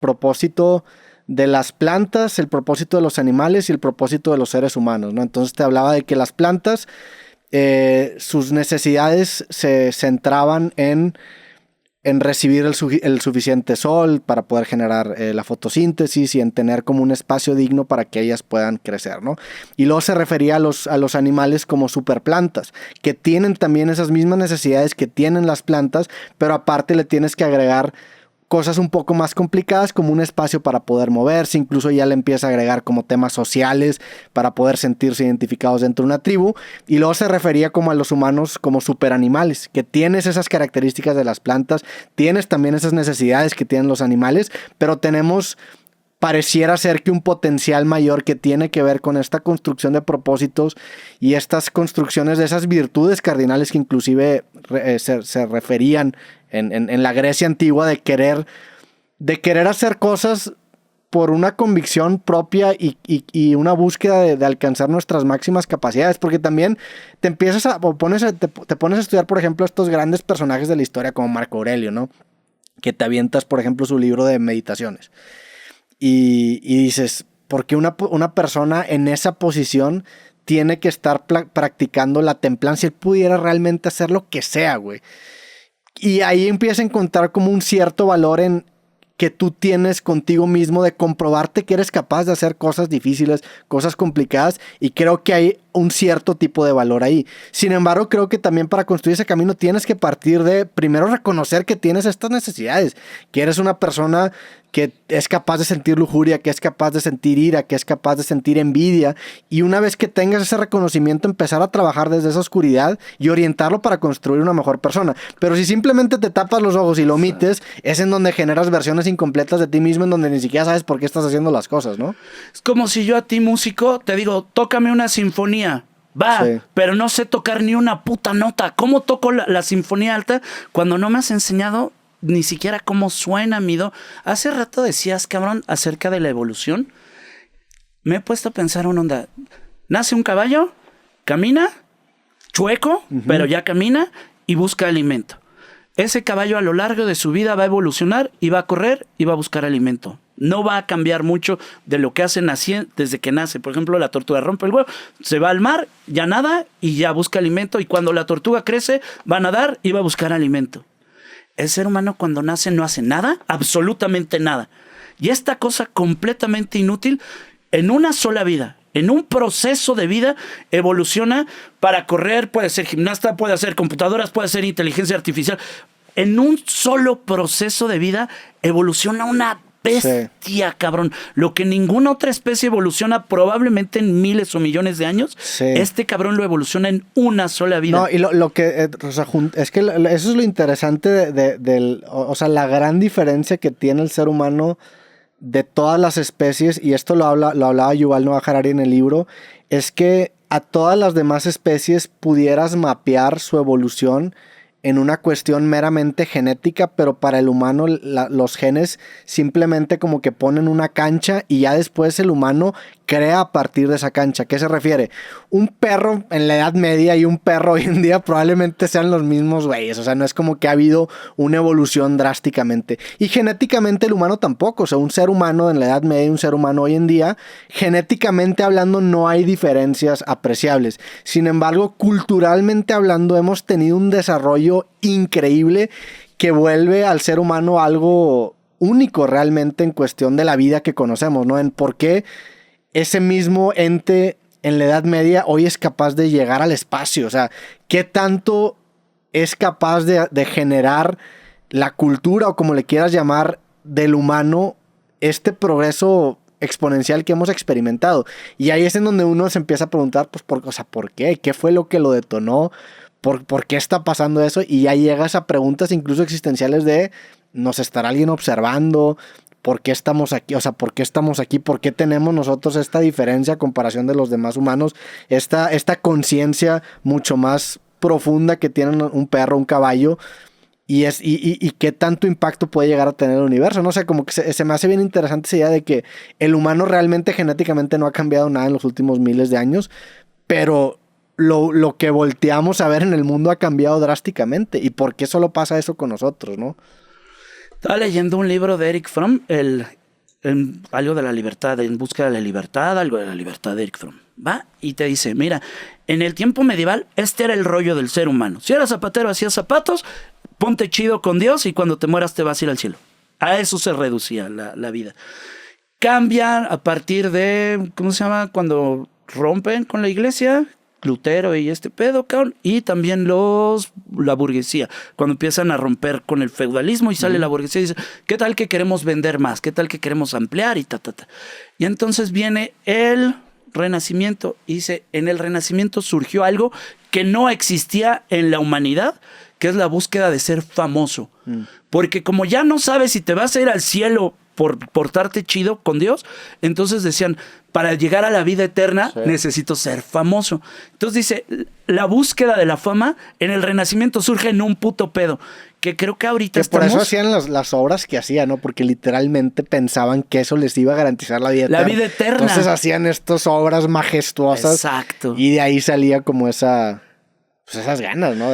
propósito de las plantas, el propósito de los animales y el propósito de los seres humanos, ¿no? Entonces te hablaba de que las plantas, sus necesidades se centraban en recibir el suficiente sol para poder generar la fotosíntesis y en tener como un espacio digno para que ellas puedan crecer, ¿no? Y luego se refería a los animales como superplantas, que tienen también esas mismas necesidades que tienen las plantas, pero aparte le tienes que agregar cosas un poco más complicadas como un espacio para poder moverse, incluso ya le empieza a agregar como temas sociales para poder sentirse identificados dentro de una tribu, y luego se refería como a los humanos como superanimales, que tienes esas características de las plantas, tienes también esas necesidades que tienen los animales, pero tenemos, pareciera ser que un potencial mayor que tiene que ver con esta construcción de propósitos y estas construcciones de esas virtudes cardinales que inclusive se referían en la Grecia antigua de querer hacer cosas por una convicción propia y una búsqueda de alcanzar nuestras máximas capacidades, porque también te pones a estudiar, por ejemplo, estos grandes personajes de la historia como Marco Aurelio, ¿no? Que te avientas, por ejemplo, su libro de meditaciones. Y dices, ¿por qué una persona en esa posición tiene que estar practicando la templanza? Él pudiera realmente hacer lo que sea, güey. Y ahí empieza a encontrar como un cierto valor en que tú tienes contigo mismo de comprobarte que eres capaz de hacer cosas difíciles, cosas complicadas, y creo que hay un cierto tipo de valor ahí. Sin embargo, creo que también para construir ese camino tienes que partir de primero reconocer que tienes estas necesidades, que eres una persona que es capaz de sentir lujuria, que es capaz de sentir ira, que es capaz de sentir envidia, y una vez que tengas ese reconocimiento, empezar a trabajar desde esa oscuridad y orientarlo para construir una mejor persona. Pero si simplemente te tapas los ojos y lo omites, es en donde generas versiones incompletas de ti mismo, en donde ni siquiera sabes por qué estás haciendo las cosas, ¿no? Es como si yo a ti, músico, te digo, tócame una sinfonía. Va, sí, pero no sé tocar ni una puta nota. ¿Cómo toco la sinfonía alta cuando no me has enseñado ni siquiera cómo suena mi do? Hace rato decías, cabrón, acerca de la evolución. Me he puesto a pensar una onda. Nace un caballo, camina, chueco, pero ya camina y busca alimento. Ese caballo a lo largo de su vida va a evolucionar y va a correr y va a buscar alimento. No va a cambiar mucho de lo que hace desde que nace. Por ejemplo, la tortuga rompe el huevo, se va al mar, ya nada y ya busca alimento. Y cuando la tortuga crece, va a nadar y va a buscar alimento. El ser humano cuando nace no hace nada, absolutamente nada. Y esta cosa completamente inútil, en una sola vida, en un proceso de vida, evoluciona para correr, puede ser gimnasta, puede ser computadoras, puede ser inteligencia artificial. En un solo proceso de vida evoluciona una bestia, sí, cabrón. Lo que ninguna otra especie evoluciona probablemente en miles o millones de años, sí, este cabrón lo evoluciona en una sola vida. No, y lo que, o sea, es que eso es lo interesante o sea, la gran diferencia que tiene el ser humano de todas las especies, y esto lo hablaba Yuval Noah Harari en el libro, es que a todas las demás especies pudieras mapear su evolución en una cuestión meramente genética, pero para el humano los genes simplemente como que ponen una cancha y ya después el humano crea a partir de esa cancha. ¿Qué se refiere? Un perro en la Edad Media y un perro hoy en día probablemente sean los mismos güeyes. O sea, no es como que ha habido una evolución drásticamente. Y genéticamente el humano tampoco. O sea, un ser humano en la Edad Media y un ser humano hoy en día, genéticamente hablando, no hay diferencias apreciables. Sin embargo, culturalmente hablando, hemos tenido un desarrollo increíble que vuelve al ser humano algo único realmente en cuestión de la vida que conocemos, ¿no? En por qué ese mismo ente en la Edad Media hoy es capaz de llegar al espacio. O sea, ¿qué tanto es capaz de generar la cultura, o como le quieras llamar, del humano, este progreso exponencial que hemos experimentado? Y ahí es en donde uno se empieza a preguntar, pues, ¿por qué? ¿Qué fue lo que lo detonó? ¿Por qué está pasando eso? Y ya llegas a preguntas incluso existenciales de, ¿nos estará alguien observando? ¿Por qué estamos aquí? O sea, ¿por qué estamos aquí? ¿Por qué tenemos nosotros esta diferencia a comparación de los demás humanos? Esta conciencia mucho más profunda que tienen un perro, un caballo. Y qué tanto impacto puede llegar a tener el universo, ¿no? O sea, como que se me hace bien interesante esa idea de que el humano realmente genéticamente no ha cambiado nada en los últimos miles de años, pero lo que volteamos a ver en el mundo ha cambiado drásticamente. ¿Y por qué solo pasa eso con nosotros, no? Estaba leyendo un libro de Eric Fromm, algo de la libertad, en busca de la libertad, algo de la libertad de Eric Fromm. Va y te dice, mira, en el tiempo medieval este era el rollo del ser humano. Si eras zapatero, hacías zapatos, ponte chido con Dios y cuando te mueras te vas a ir al cielo. A eso se reducía la vida. Cambia a partir de, ¿cómo se llama? Cuando rompen con la iglesia, Lutero y este pedo, cabrón, y también la burguesía, cuando empiezan a romper con el feudalismo y sale la burguesía y dice, ¿qué tal que queremos vender más? ¿Qué tal que queremos ampliar? Y Y entonces viene el Renacimiento y dice, en el Renacimiento surgió algo que no existía en la humanidad, que es la búsqueda de ser famoso. Porque como ya no sabes si te vas a ir al cielo por portarte chido con Dios, entonces decían, para llegar a la vida eterna necesito ser famoso. Entonces dice, la búsqueda de la fama en el Renacimiento surge en un puto pedo, que creo que ahorita por eso hacían las obras que hacían, ¿no? Porque literalmente pensaban que eso les iba a garantizar la vida eterna. La vida eterna. Entonces hacían estas obras majestuosas. Exacto. Y de ahí salía como esas ganas, ¿no?